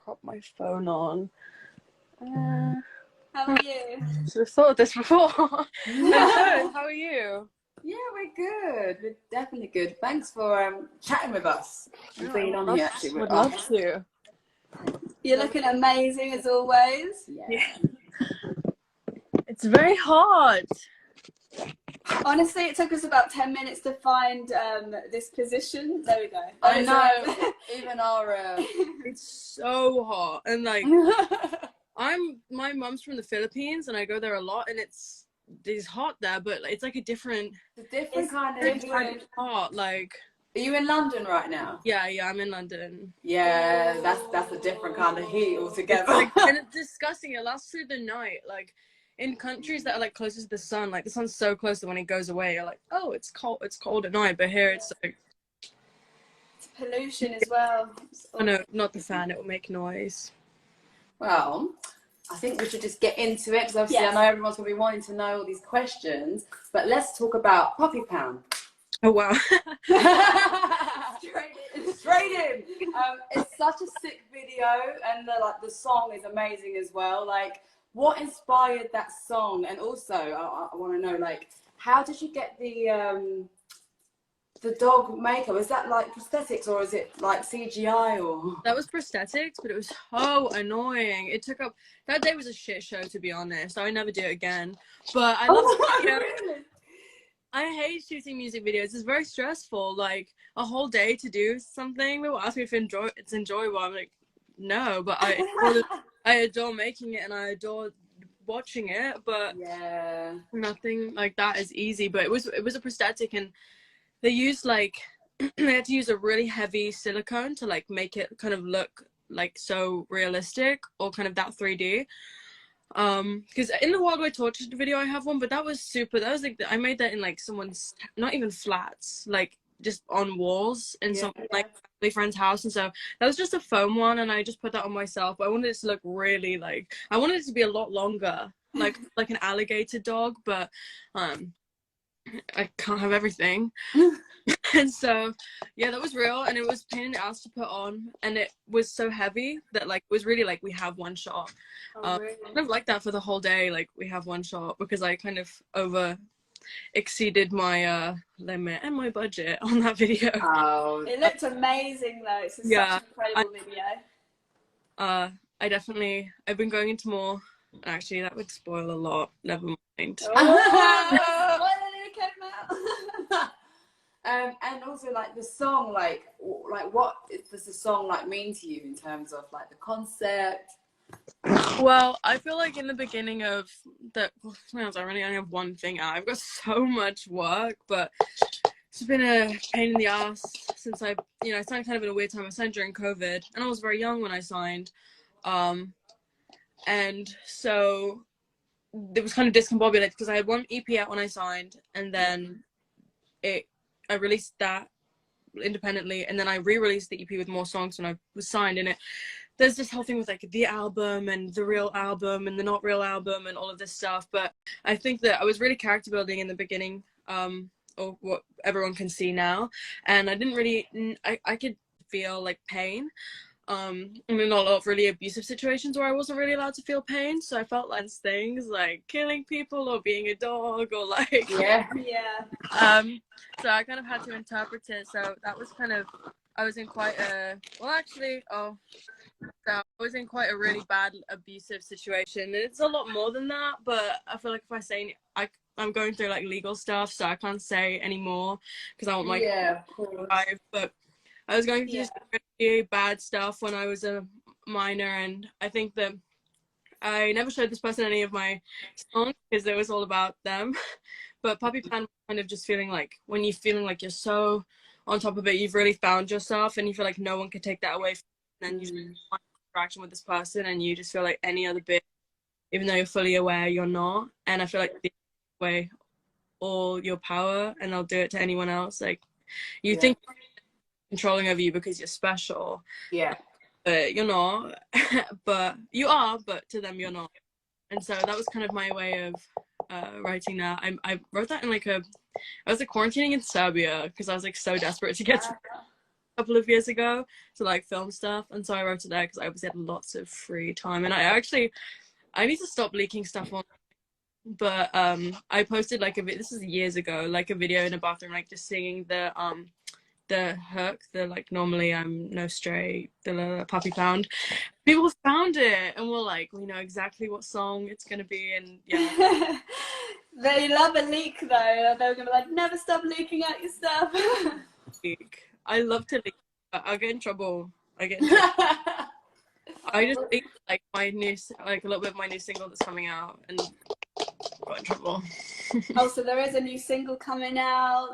prop my phone on. How are you? Should have thought of this before. I'm good. How are you? Yeah, we're good. We're definitely good. Thanks for chatting with us and being on here actually with Would us. love to. You're looking amazing as always. Yeah. It's very hard. Honestly, it took us about 10 minutes to find this position. There we go. I know. Even our it's so hot, and like my mum's from the Philippines, and I go there a lot, and it's hot there, but it's like a different kind of hot. Like, are you in London right now? yeah, I'm in London. Yeah, that's a different kind of heat altogether. And it's disgusting. It lasts through the night. Like in countries that are like closest to the sun, like the sun's so close that when it goes away, you're like, oh, it's cold at night. But here it's like it's pollution as well. Oh no, not the fan. It will make noise. Well, I think we should just get into it because obviously I know everyone's going to be wanting to know all these questions. But let's talk about Puppy Pound. Oh wow! Straight in. It's such a sick video, and the song is amazing as well. Like, what inspired that song? And also, I want to know, like, how did you get the dog makeup? Is that like prosthetics or is it like CGI or? That was prosthetics, but it was so annoying. It took up that day was a shit show, to be honest. I would never do it again. But I love it. I hate shooting music videos. It's very stressful. Like a whole day to do something. People ask me if it's enjoyable. I'm like, no, but I adore making it and I adore watching it. But yeah, nothing like that is easy. But it was a prosthetic, and they used like they had to use a really heavy silicone to like make it kind of look like so realistic or kind of that 3D. Because in the Wild Way Tortured video I have one, but that was like I made that in like someone's, not even flats, like just on walls in some like family friend's house, and so that was just a foam one, and I just put that on myself. But I wanted it to look really like, I wanted it to be a lot longer, like an alligator dog, but I can't have everything. And so yeah, that was real, and it was a pain in the ass to put on, and it was so heavy that like it was really like we have one shot. really? I kind of like that for the whole day, like we have one shot, because I kind of exceeded my limit and my budget on that video. Oh, it looked amazing though. It's such an incredible video. I've been going into more. Actually, that would spoil a lot. Never mind. And also like the song, like what does the song like mean to you in terms of like the concept? Well, I feel like in the beginning of the, I really only have one thing out. I've got so much work, but it's been a pain in the ass since I signed kind of in a weird time. I signed during COVID, and I was very young when I signed, and so it was kind of discombobulated because I had one EP out when I signed, and then I released that independently, and then I re-released the EP with more songs when I was signed. And there's this whole thing with like the album and the real album and the not real album and all of this stuff. But I think that I was really character building in the beginning, or what everyone can see now, and I didn't really, I could feel like pain. In a lot of really abusive situations where I wasn't really allowed to feel pain, so I felt like things like killing people or being a dog or like so I kind of had to interpret it. So that was kind of, I was in quite a really bad abusive situation. And it's a lot more than that, but I feel like if I say I'm going through like legal stuff, so I can't say anymore because I want my life. But I was going through really bad stuff when I was a minor, and I think that I never showed this person any of my songs because it was all about them. But Puppy Pound was kind of just feeling like when you're feeling like you're so on top of it, you've really found yourself, and you feel like no one can take that away from you, and then you just want interaction with this person, and you just feel like any other bit, even though you're fully aware you're not. And I feel like the way all your power, and they'll do it to anyone else. Like you think controlling over you because you're special, but you're not. But you are, but to them you're not. And so that was kind of my way of writing that. I wrote that in I was like quarantining in Serbia because I was like so desperate to get to couple of years ago to like film stuff, and so I wrote it there because I obviously had lots of free time, and I need to stop leaking stuff on. But I posted like this is years ago, like a video in a bathroom, like just singing the hook, the like normally I'm no straight, the puppy pound. People found it and were like, we know exactly what song it's gonna be, and yeah. They love a leak though. They're gonna be like, never stop leaking out your stuff. I love to leak, but I get in trouble. I just leaked like my new, like a little bit of my new single that's coming out, and got in trouble. Oh, so there is a new single coming out.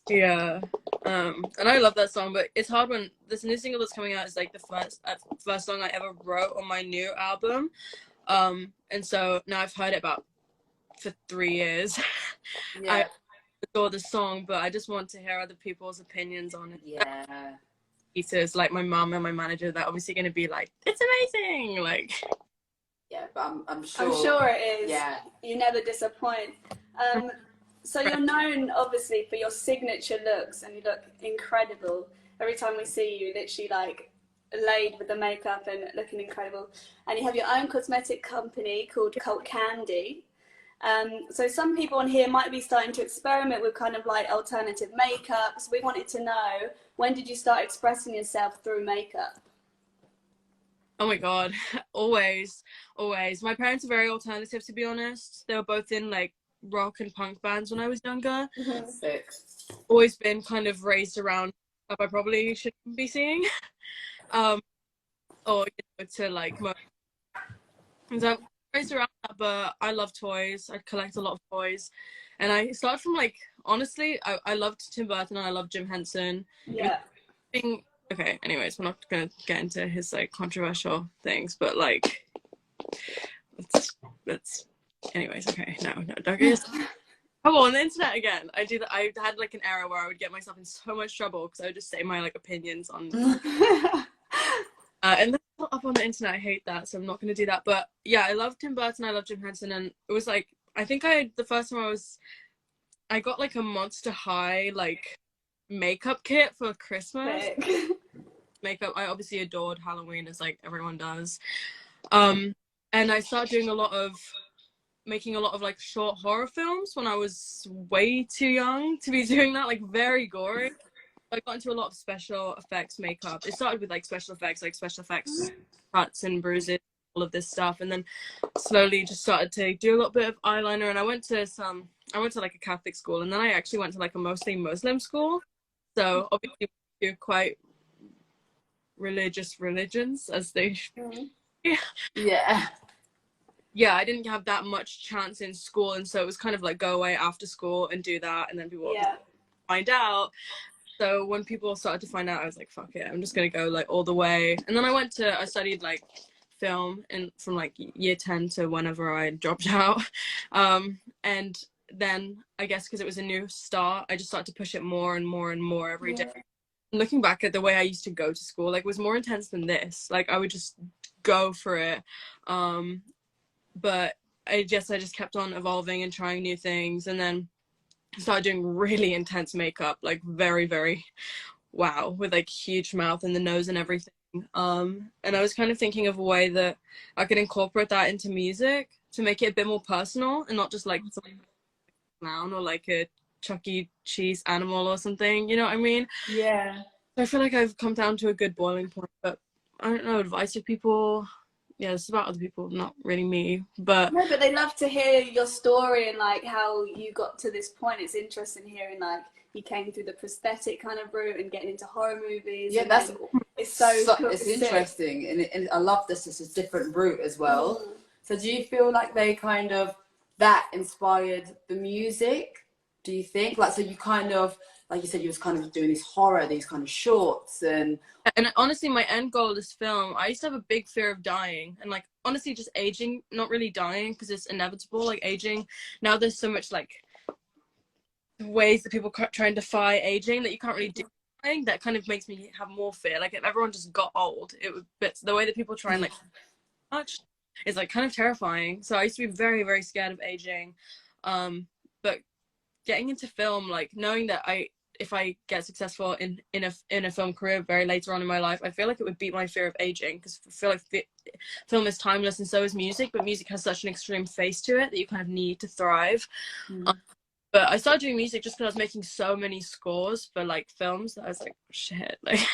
Yeah, and I love that song, but it's hard when this new single that's coming out is like the first song I ever wrote on my new album, and so now I've heard it for 3 years. Yeah. I adore the song, but I just want to hear other people's opinions on it. Yeah. Pieces like my mom and my manager, they're obviously going to be like, it's amazing, like. Yeah, but I'm sure it is. Yeah, you never disappoint. So you're known obviously for your signature looks, and you look incredible every time we see you. Literally like laid with the makeup and looking incredible. And you have your own cosmetic company called Cult Candy. So some people on here might be starting to experiment with kind of like alternative makeup. So we wanted to know, when did you start expressing yourself through makeup? Oh my god, always. My parents are very alternative, to be honest. They were both in like rock and punk bands when I was younger. Sick. Always been kind of raised around stuff I probably shouldn't be seeing. Or to like so raised around that, but I love toys. I collect a lot of toys, and I started from like, honestly, I loved Tim Burton and I loved Jim Henson. Yeah. Okay, anyways, we're not gonna get into his like controversial things, but like let's anyways, okay, no, don't get oh, on the internet again. I had like an era where I would get myself in so much trouble because I would just say my like opinions on and that's not up on the internet. I hate that, so I'm not going to do that. But yeah, I love Tim Burton, I love Jim Henson, and it was like, I think the first time I got like a Monster High like makeup kit for Christmas. Makeup, I obviously adored Halloween, as like everyone does. And I started making a lot of like short horror films when I was way too young to be doing that, like very gory. I got into a lot of special effects makeup. It started with like special effects cuts and bruises, all of this stuff, and then slowly just started to do a little bit of eyeliner. And I went to like a Catholic school, and then I actually went to like a mostly Muslim school. So obviously you're quite religious religions, as they yeah, I didn't have that much chance in school, and so it was kind of like go away after school and do that, and then people find out. So when people started to find out, I was like, fuck it, I'm just gonna go like all the way. And then I studied like film from like year 10 to whenever I dropped out. And then I guess because it was a new start, I just started to push it more and more and more every day. And looking back at the way I used to go to school, like, it was more intense than this. Like, I would just go for it. But I just kept on evolving and trying new things, and then started doing really intense makeup, like very, very wow, with like huge mouth and the nose and everything. And I was kind of thinking of a way that I could incorporate that into music to make it a bit more personal and not just like some clown or like a Chuck E. Cheese animal or something, you know what I mean? Yeah. I feel like I've come down to a good boiling point, but I don't know, advice to people. Yeah, it's about other people, not really me. But no, but they love to hear your story and like how you got to this point. It's interesting hearing like you came through the prosthetic kind of route and getting into horror movies. Yeah, it's interesting, and I love this. It's a different route as well. So do you feel like they kind of that inspired the music? Do you think so? You kind of, like you said, you was kind of doing this horror, these kind of shorts, and honestly, my end goal of this film, I used to have a big fear of dying, and like honestly, just aging, not really dying because it's inevitable, like aging. Now there's so much like ways that people try and defy aging that you can't really do. That kind of makes me have more fear. Like if everyone just got old, it would. But the way that people try and like much is like kind of terrifying. So I used to be very, very scared of aging. But getting into film, like knowing that if I get successful in a film career very later on in my life, I feel like it would beat my fear of aging, because I feel like film is timeless and so is music, but music has such an extreme face to it that you kind of need to thrive. But I started doing music just because I was making so many scores for like films that I was like, shit, like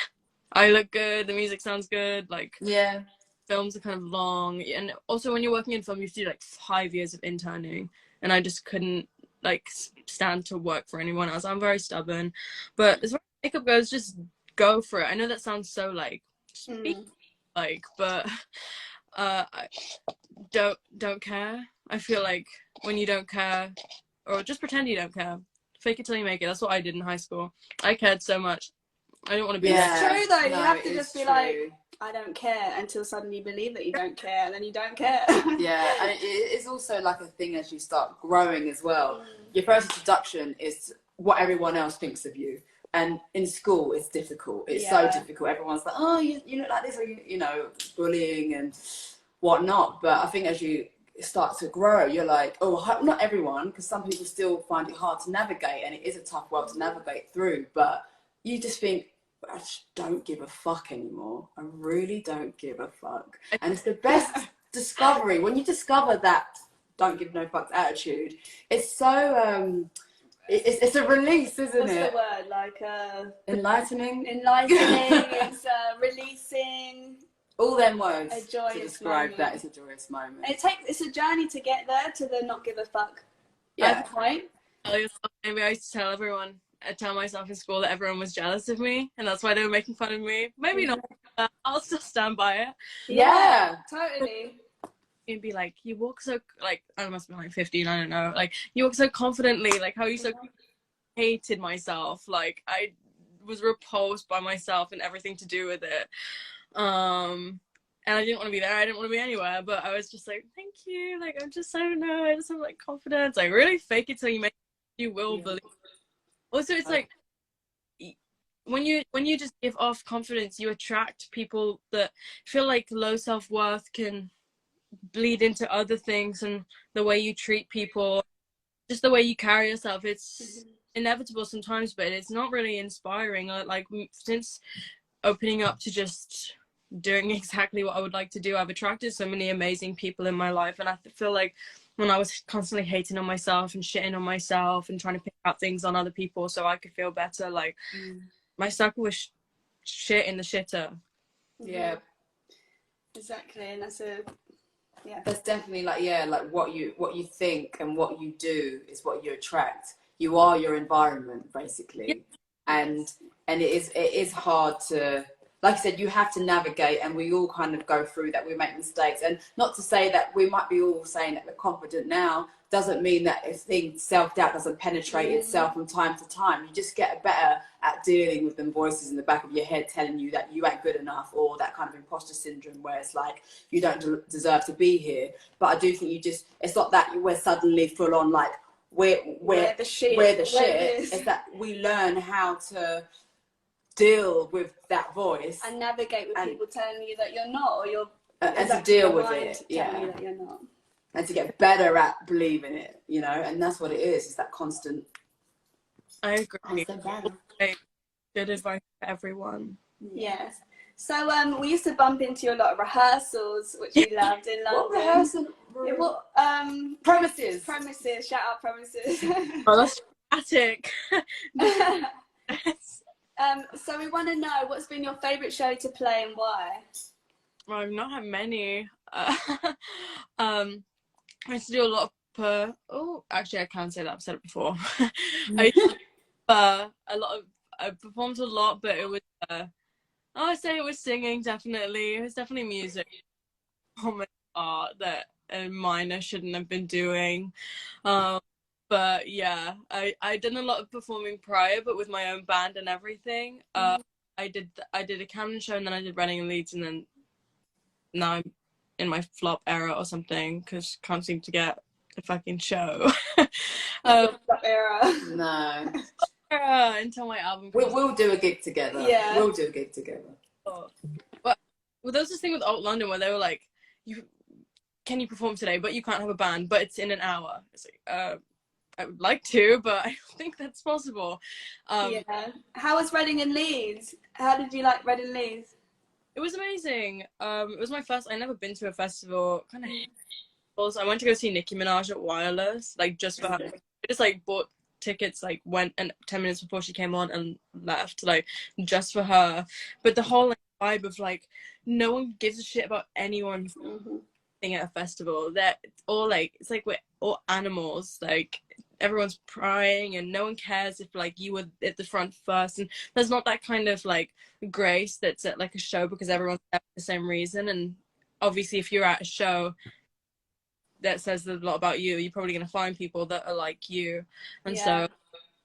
I look good, the music sounds good, like Yeah. Films are kind of long, and also when you're working in film you have to do like 5 years of interning, and I just couldn't like stand to work for anyone else. I'm very stubborn, but as far as makeup goes, just go for it. I know that sounds so like like, but I don't care. I feel like when you don't care, or just pretend you don't care, fake it till you make it. That's what I did in high school. I cared so much. I didn't want to be It's true though. No, you have to just be like, I don't care, until suddenly you believe that you don't care, and then you don't care. Yeah, and it's also like a thing as you start growing as well. Your first introduction is what everyone else thinks of you. And in school, it's difficult. It's so difficult. Everyone's like, oh, you look like this, or you know, bullying and whatnot. But I think as you start to grow, you're like, oh, not everyone, because some people still find it hard to navigate, and it is a tough world to navigate through. But you just think, I just don't give a fuck anymore. I really don't give a fuck. And it's the best discovery. When you discover that don't give no fucks attitude, it's so, it's a release, isn't What's it? What's the word? Like, enlightening? Enlightening, it's releasing. All them words A joyous to describe moment. that is a joyous moment. And it's a journey to get there, to the not give a fuck. Yeah. Point. Maybe I used to tell everyone, I tell myself in school that everyone was jealous of me, and that's why they were making fun of me. Maybe not. I'll still stand by it. Yeah, totally. And be like, you walk so, like, I must be like 15, I don't know. Like, you walk so confidently. Like, how you so hated myself. Like, I was repulsed by myself and everything to do with it. And I didn't want to be there. I didn't want to be anywhere. But I was just like, thank you. Like, I'm just, I don't know. I just have like confidence. Like, really fake it till you make it. You will believe. Also, it's like when you just give off confidence, you attract people that feel like low self-worth can bleed into other things, and the way you treat people, just the way you carry yourself. It's inevitable sometimes, but it's not really inspiring. Like, since opening up to just doing exactly what I would like to do, I've attracted so many amazing people in my life. And I feel like when I was constantly hating on myself and shitting on myself and trying to pick out things on other people so I could feel better, like my circle was shit in the shitter. Yeah, exactly. And that's definitely like what you think and what you do is what you attract. You are your environment, basically. And it is hard to, like I said, you have to navigate, and we all kind of go through that. We make mistakes, and not to say that we might be all saying that we're confident now doesn't mean that if self-doubt doesn't penetrate itself from time to time. You just get better at dealing with them voices in the back of your head telling you that you ain't good enough, or that kind of imposter syndrome where it's like you don't deserve to be here. But I do think it's not that we're suddenly full on like we're the shit. It's that we learn how to deal with that voice and navigate with people telling you that you're not, or you're and to deal with it, you that you're not, and to get better at believing it, you know. And that's what it is. It's that constant. I agree. Good advice for everyone. Yes. So we used to bump into you a lot of rehearsals, which we loved in London. What rehearsal? Premises. Shout out Premises. Oh, that's dramatic. So we want to know, what's been your favourite show to play and why? Well, I've not had many. I used to do a lot of actually I can't say that, I've said it before. I performed a lot, but it was I'd say it was singing. Definitely, it was definitely music, art that a minor shouldn't have been doing. But yeah, I done a lot of performing prior, but with my own band and everything. I did a Camden show, and then I did Reading and Leeds, and then now I'm in my flop era or something because can't seem to get a fucking show. Flop era. No. Until my album. We'll do a gig together. Yeah. We'll do a gig together. Well, there was this thing with Alt London where they were like, can you perform today, but you can't have a band, but it's in an hour. It's like, I would like to, but I don't think that's possible. Yeah. How was Reading and Leeds? How did you like Reading and Leeds? It was amazing. It was my first. I never been to a festival. Kind of. I went to go see Nicki Minaj at Wireless, like just for her. I just like bought tickets, like went and 10 minutes before she came on and left, like just for her. But the whole like, vibe of like no one gives a shit about anyone thing at a festival. That all like it's like we're all animals. Like everyone's prying and no one cares if like you were at the front first. And there's not that kind of like grace that's at like a show because everyone's there for the same reason. And obviously, if you're at a show that says a lot about you, you're probably going to find people that are like you. And so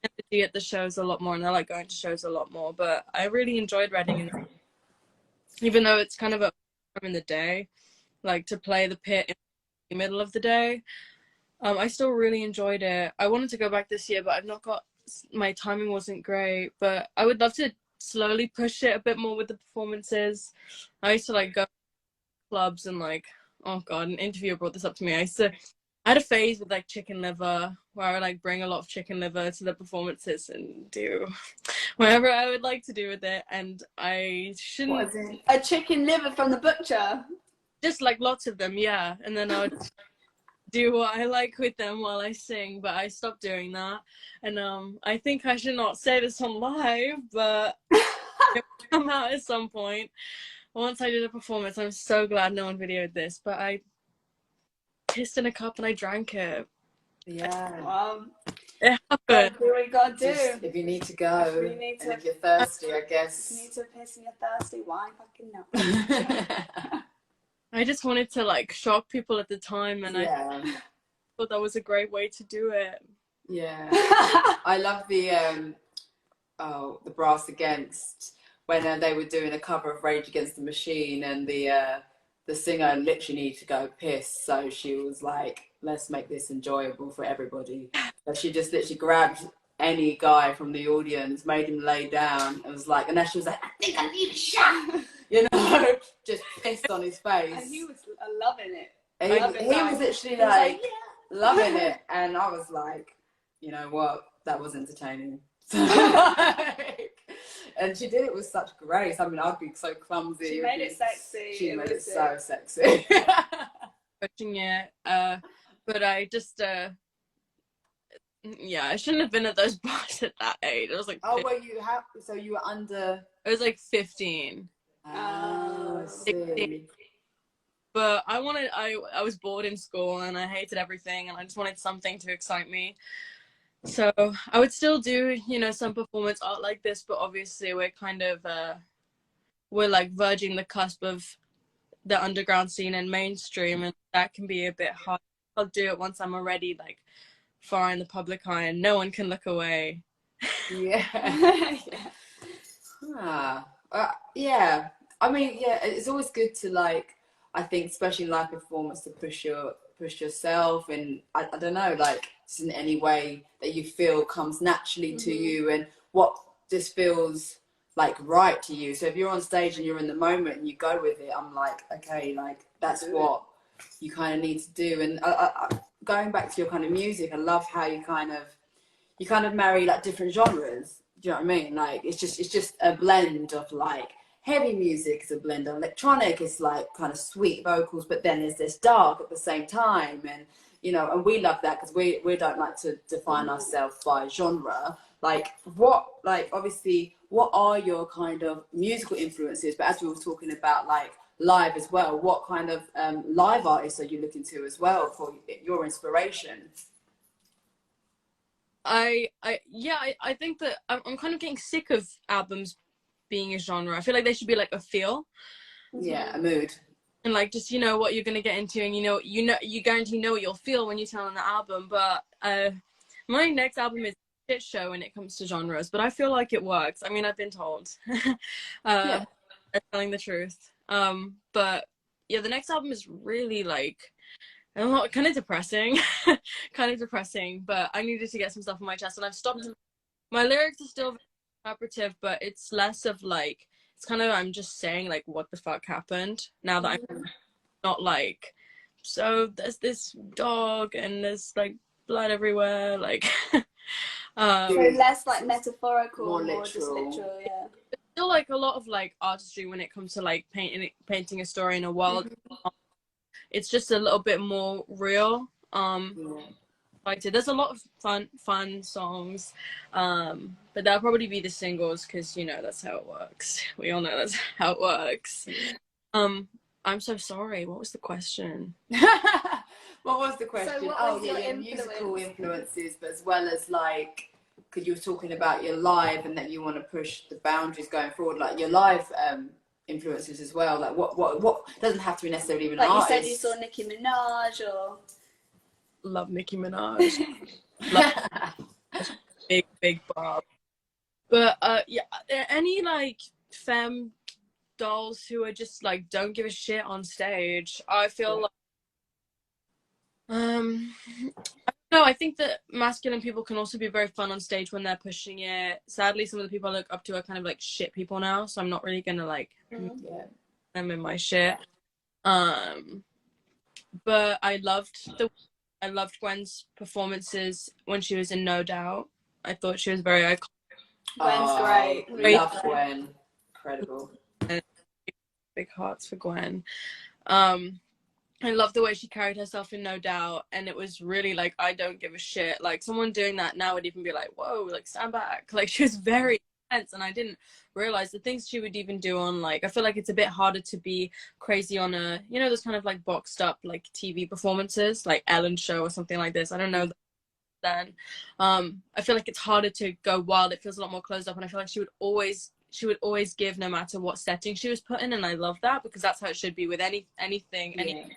empathy at the shows a lot more, and I like going to shows a lot more. But I really enjoyed Reading, even though it's kind of a in the day, like to play the pit in the middle of the day. I still really enjoyed it. I wanted to go back this year, but I've not got, my timing wasn't great. But I would love to slowly push it a bit more with the performances. I used to like go to clubs and like, oh god, an interviewer brought this up to me. I had a phase with like chicken liver where I would like bring a lot of chicken liver to the performances and do whatever I would like to do with it. And I shouldn't. What is it? A chicken liver from the butcher? Just like lots of them, yeah. And then I would do what I like with them while I sing, but I stopped doing that. And I think I should not say this on live, but it will come out at some point. Once I did a performance, I'm so glad no one videoed this, but I pissed in a cup and I drank it. Yeah. Well, it happened. Do what you gotta do. Just, if you need to go, and if you're thirsty, I guess. If you need to piss and you're thirsty, why fucking not? I I just wanted to like shock people at the time, and I thought that was a great way to do it. Yeah. I love the Brass Against, when they were doing a cover of Rage Against the Machine, and the singer literally needed to go piss, so she was like, let's make this enjoyable for everybody. So she just literally grabbed any guy from the audience, made him lay down, and was like, and then she was like, I think I need a shot, you know, just pissed on his face. And he was loving it. He was literally like loving it, and I was like, you know what, that was entertaining. And she did it with such grace. I mean, I'd be so clumsy. She made it sexy. She made it so sexy. Pushing it, but I just I shouldn't have been at those bars at that age. I was like, 15. Well, so you were under. I was like 15. Oh, 16. But I was bored in school and I hated everything, and I just wanted something to excite me. So I would still do, you know, some performance art like this, but obviously we're kind of we're like verging the cusp of the underground scene and mainstream, and that can be a bit hard. I'll do it once I'm already like far in the public eye and no one can look away. Yeah. Yeah. I mean, yeah, it's always good to like, I think, especially live performance, to push yourself, and I don't know, like, just in any way that you feel comes naturally to you, and what just feels like right to you. So if you're on stage and you're in the moment and you go with it, I'm like, okay, like that's what you kind of need to do. And going back to your kind of music, I love how you kind of marry like different genres. Do you know what I mean? Like it's just a blend of like heavy music, is a blend of electronic, it's like kind of sweet vocals, but then there's this dark at the same time, and you know, and we love that because we don't like to define ourselves by genre. Like obviously, what are your kind of musical influences? But as we were talking about like live as well, what kind of live artists are you looking to as well for your inspiration? I think that I'm kind of getting sick of albums being a genre. I feel like they should be like a feel. Yeah, a mood. And like just, you know, what you're gonna get into, and you guarantee know what you'll feel when you turn on the album. But my next album is a shit show when it comes to genres, but I feel like it works. I mean, I've been told. I'm telling the truth. But yeah, the next album is really like, I don't know, kind of depressing. But I needed to get some stuff on my chest, and I've stopped. My lyrics are still interpretive, but it's less of like, it's kind of, I'm just saying like what the fuck happened, now that I'm not like, so there's this dog and there's like blood everywhere, like. So less like metaphorical, more just literal, yeah. Still like a lot of like artistry when it comes to like painting a story in a world. It's just a little bit more real. Like there's a lot of fun songs, but that'll probably be the singles because you know that's how it works. We all know that's how it works. I'm so sorry. What was the question? What was the question? So your musical influences, but as well as like, because you were talking about your live and that you want to push the boundaries going forward, like your live influences as well. Like what doesn't have to be necessarily even like artists. You said you saw Nicki Minaj or. Love Nicki Minaj. big Bob. But yeah, are there any like femme dolls who are just like don't give a shit on stage? I feel like no, I think that masculine people can also be very fun on stage when they're pushing it. Sadly, some of the people I look up to are kind of like shit people now, so I'm not really gonna like them in my shit. But I loved Gwen's performances when she was in No Doubt. I thought she was very iconic. Gwen's great. We love Gwen. Incredible. And big hearts for Gwen. I love the way she carried herself in No Doubt, and it was really like, I don't give a shit. Like someone doing that now would even be like, whoa, like stand back. Like she was very intense, and I didn't realize the things she would even do on like, I feel like it's a bit harder to be crazy on a, you know, those kind of like boxed up like TV performances, like Ellen Show or something like this. I don't know then. I feel like it's harder to go wild. It feels a lot more closed up, and I feel like she would always give no matter what setting she was put in, and I love that because that's how it should be with anything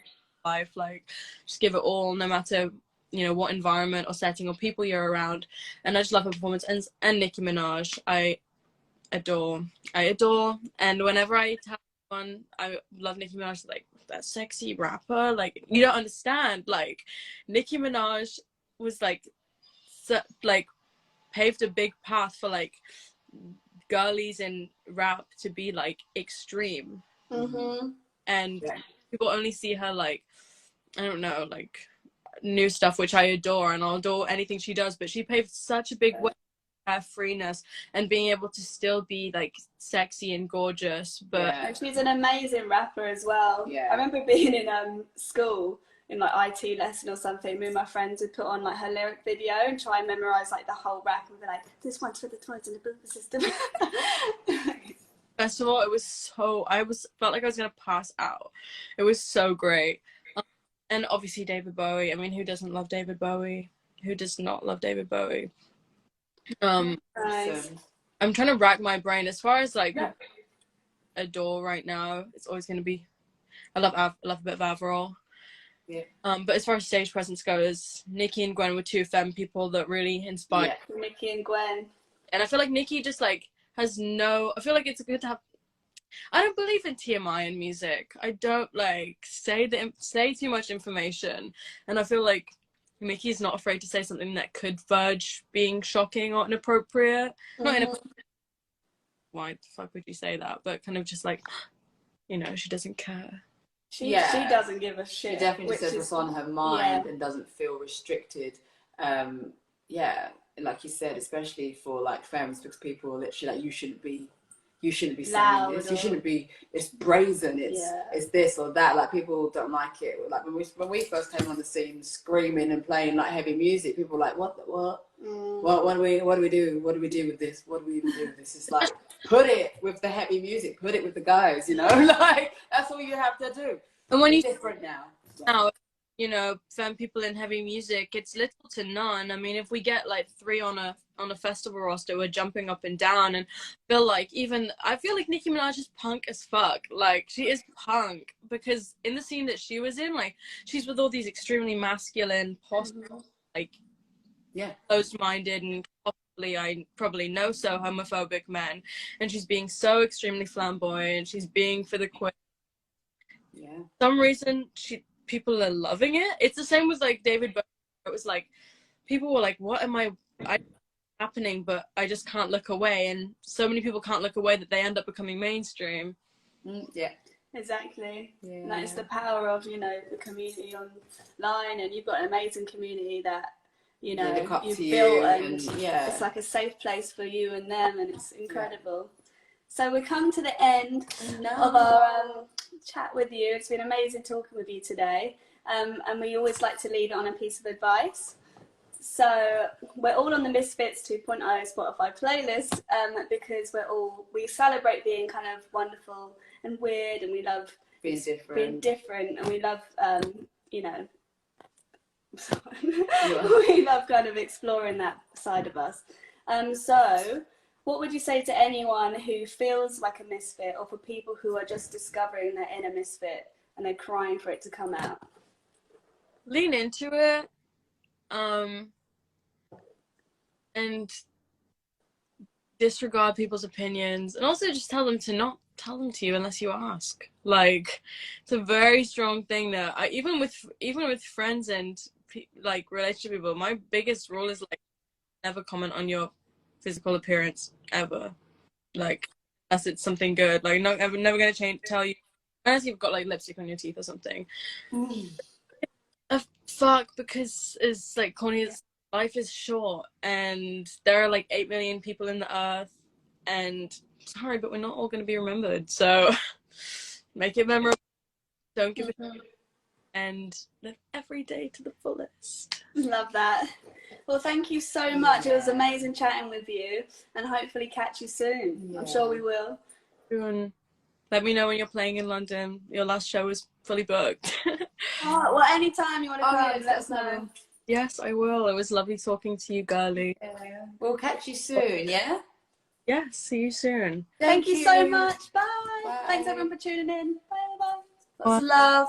life. Like just give it all no matter, you know, what environment or setting or people you're around. And I just love her performance. And Nicki Minaj I adore, and whenever I tell one I love Nicki Minaj, like that sexy rapper, like you don't understand, like Nicki Minaj was like paved a big path for like girlies in rap to be like extreme. And people only see her like, I don't know, like new stuff, which I adore, and I'll adore anything she does, but she paved such a big way for her freeness and being able to still be like sexy and gorgeous. But she's an amazing rapper as well. I remember being in school in like IT lesson or something, me and my friends would put on like her lyric video and try and memorize like the whole rap and be like, this one's for the twins in the boomer system. First of all, felt like I was gonna pass out. It was so great. And obviously David Bowie. I mean, who doesn't love David Bowie? Who does not love David Bowie? Nice. I'm trying to rack my brain as far as like adore right now. It's always gonna be, I love a bit of Avril. But as far as stage presence goes, Nicki and Gwen were two femme people that really inspired. Nicki and Gwen. And I feel like Nicki just like I feel like it's good to have. I don't believe in TMI in music. I don't like say too much information, and I feel like Nicki's not afraid to say something that could verge being shocking or inappropriate. Not inappropriate. Why the fuck would you say that? But kind of just like, you know, she doesn't care. She doesn't give a shit. She definitely says what's on her mind and doesn't feel restricted. Like you said, especially for like femmes, because people are literally like, you shouldn't be saying this. You shouldn't be. It's brazen. It's this or that. Like people don't like it. Like when we first came on the scene, screaming and playing like heavy music, people were like, what? What do we do? What do we do with this? What do we even do with this? It's like, put it with the heavy music. Put it with the guys. You know, like that's all you have to do. And when it's different now, you know, femme people in heavy music, it's little to none. I mean, if we get like 3 on a festival roster, we're jumping up and down, and I feel like Nicki Minaj is punk as fuck. Like she is punk because in the scene that she was in, like she's with all these extremely masculine, possible, like closed-minded and I probably know so homophobic men, and she's being so extremely flamboyant. She's being for the queer. For some reason people are loving it. It's the same with like David Bowie. It was like people were like, what am I happening, but I just can't look away, and so many people can't look away that they end up becoming mainstream. Exactly. That is the power of, you know, the community online, and you've got an amazing community that you know, look up you've to built, you, and it's like a safe place for you and them, and it's incredible. So we come to the end of our chat with you. It's been amazing talking with you today, and we always like to leave it on a piece of advice. So we're all on the Misfits 2.0 Spotify playlist, because we celebrate being kind of wonderful and weird, and we love being different, and we love you know, we love kind of exploring that side of us. So what would you say to anyone who feels like a misfit, or for people who are just discovering their inner misfit and they're crying for it to come out? Lean into it, and disregard people's opinions, and also just tell them to not tell them to you unless you ask. Like, it's a very strong thing that even with friends and like relationship people, my biggest rule is like, never comment on your physical appearance ever, like unless it's something good. Like, never gonna tell you unless you've got like lipstick on your teeth or something. Fuck, because it's like corny as life is short, and there are like 8 million people in the earth, and sorry, but we're not all going to be remembered, so make it memorable, don't give a shit, and live every day to the fullest. Love that. Well, thank you so much. It was amazing chatting with you, and hopefully catch you soon. I'm sure we will. And let me know when you're playing in London. Your last show is fully booked. Oh, well, anytime you want to come, let us know. Yes, I will. It was lovely talking to you, girlie. We'll catch you soon, yeah? Yeah, see you soon. Thank you so much. Bye. Thanks everyone for tuning in. Bye. Lots of love.